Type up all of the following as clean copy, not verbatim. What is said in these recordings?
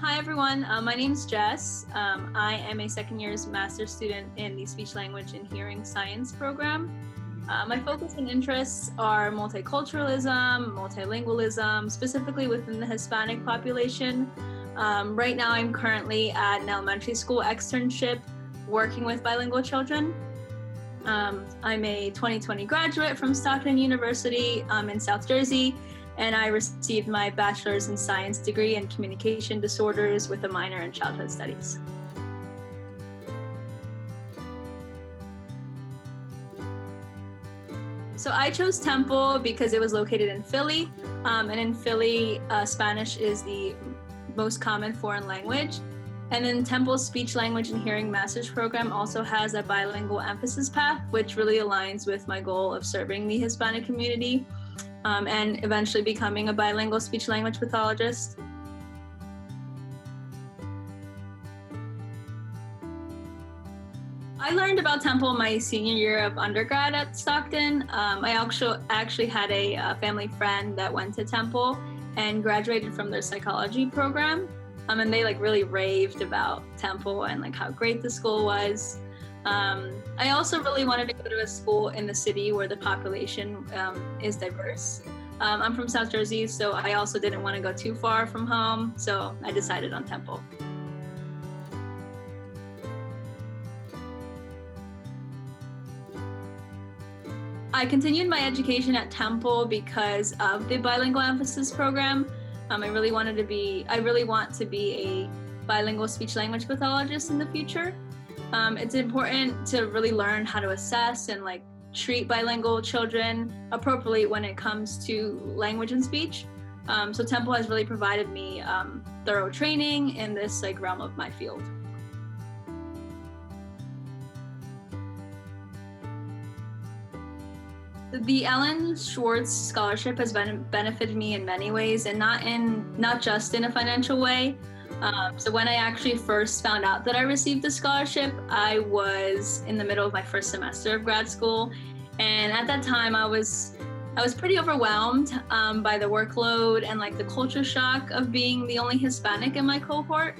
Hi everyone, my name is Jess. I am a second year's master's student in the Speech, Language, and Hearing Science program. My focus and interests are multiculturalism, multilingualism, specifically within the Hispanic population. Right now I'm currently at an elementary school externship working with bilingual children. I'm a 2020 graduate from Stockton University in South Jersey, and I received my bachelor's in science degree in communication disorders with a minor in childhood studies. So I chose Temple because it was located in Philly, and in Philly, Spanish is the most common foreign language. And then Temple's Speech, Language, and Hearing Master's program also has a bilingual emphasis path, which really aligns with my goal of serving the Hispanic community and eventually becoming a bilingual speech-language pathologist. I learned about Temple my senior year of undergrad at Stockton. I actually had a family friend that went to Temple and graduated from their psychology program. And they really raved about Temple and how great the school was. I also really wanted to go to a school in the city where the population is diverse. I'm from South Jersey, so I also didn't want to go too far from home, so I decided on Temple. I continued my education at Temple because of the Bilingual Emphasis program. I really want to be a bilingual speech-language pathologist in the future. It's important to really learn how to assess and treat bilingual children appropriately when it comes to language and speech. So Temple has really provided me thorough training in this realm of my field. The Ellen Schwartz Scholarship has benefited me in many ways, and not just in a financial way. So when I actually first found out that I received the scholarship, I was in the middle of my first semester of grad school, and at that time I was pretty overwhelmed by the workload and the culture shock of being the only Hispanic in my cohort.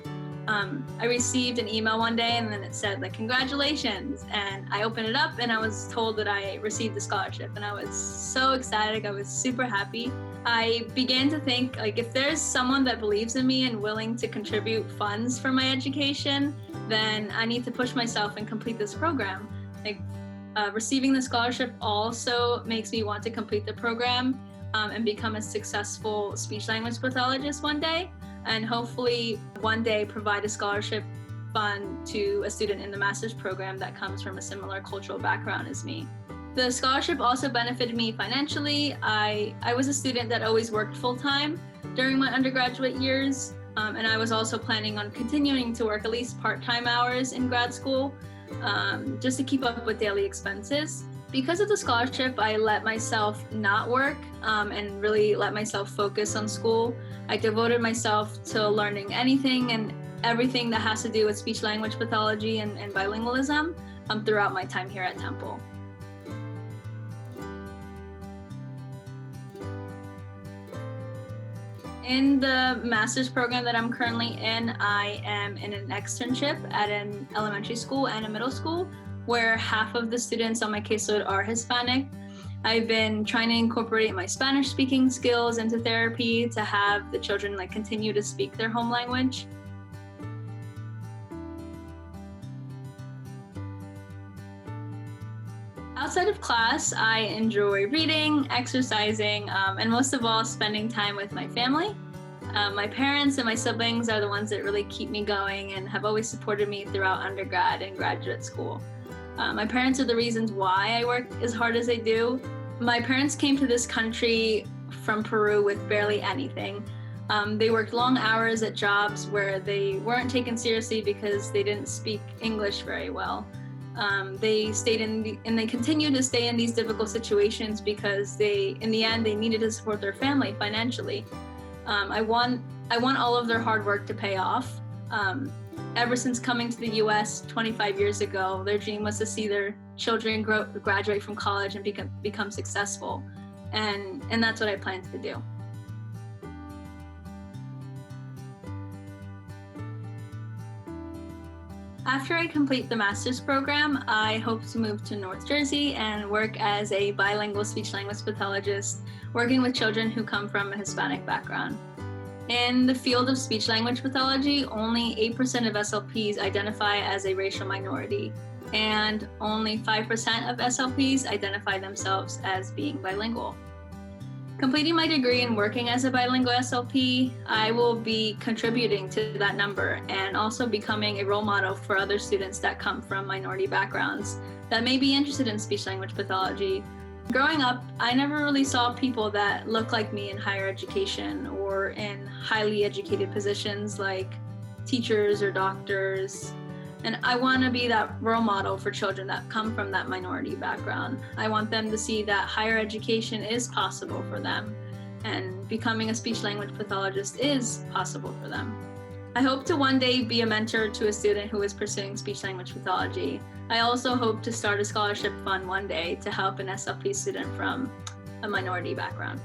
I received an email one day and then it said congratulations, and I opened it up and I was told that I received the scholarship, and I was so ecstatic. I was super happy. I began to think if there's someone that believes in me and willing to contribute funds for my education, then I need to push myself and complete this program. Receiving the scholarship also makes me want to complete the program and become a successful speech-language pathologist one day, and hopefully one day provide a scholarship fund to a student in the master's program that comes from a similar cultural background as me. The scholarship also benefited me financially. I was a student that always worked full-time during my undergraduate years, and I was also planning on continuing to work at least part-time hours in grad school just to keep up with daily expenses. Because of the scholarship, I let myself not work and really let myself focus on school. I devoted myself to learning anything and everything that has to do with speech-language pathology and bilingualism throughout my time here at Temple. In the master's program that I'm currently in, I am in an externship at an elementary school and a middle school where half of the students on my caseload are Hispanic. I've been trying to incorporate my Spanish speaking skills into therapy to have the children continue to speak their home language. Outside of class, I enjoy reading, exercising, and most of all, spending time with my family. My parents and my siblings are the ones that really keep me going and have always supported me throughout undergrad and graduate school. My parents are the reasons why I work as hard as I do. My parents came to this country from Peru with barely anything. They worked long hours at jobs where they weren't taken seriously because they didn't speak English very well. They continued to stay in these difficult situations because in the end, they needed to support their family financially. I want all of their hard work to pay off. Ever since coming to the US 25 years ago, their dream was to see their children graduate from college and become successful. And that's what I plan to do. After I complete the master's program, I hope to move to North Jersey and work as a bilingual speech-language pathologist, working with children who come from a Hispanic background. In the field of speech-language pathology, only 8% of SLPs identify as a racial minority, and only 5% of SLPs identify themselves as being bilingual. Completing my degree and working as a bilingual SLP, I will be contributing to that number and also becoming a role model for other students that come from minority backgrounds that may be interested in speech-language pathology. Growing up, I never really saw people that look like me in higher education or in highly educated positions like teachers or doctors. And I want to be that role model for children that come from that minority background. I want them to see that higher education is possible for them, and becoming a speech-language pathologist is possible for them. I hope to one day be a mentor to a student who is pursuing speech-language pathology. I also hope to start a scholarship fund one day to help an SLP student from a minority background.